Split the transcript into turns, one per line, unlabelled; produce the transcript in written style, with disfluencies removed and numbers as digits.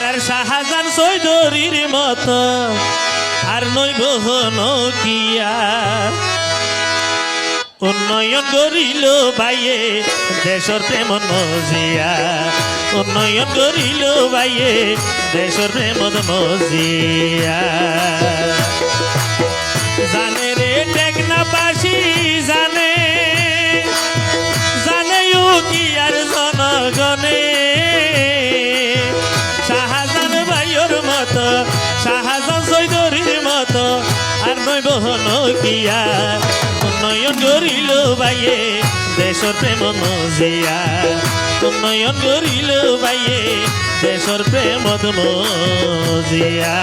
আর শাহজাহান চৌধুরীর মতো আর নইব নকিয়া উন্নয়ন করিল ভাইয়ে দেশর প্রেম মজিয়া উন্নয়ন করিল ভাইয়ে দেশর প্রেম মজিয়া জানে রে টেকনাফাসি জানে জানেও কি আর জনগণে শাহজাহান ভাইয়ের মতো শাহজাহান চৌধুরীর মতো আর নইব নকিয়া উন্নয়ন করিল ভাইয়ে দেশর প্রেম মজিয়া উন্নয়ন করিল ভাইয়ে দেশর প্রেম মজিয়া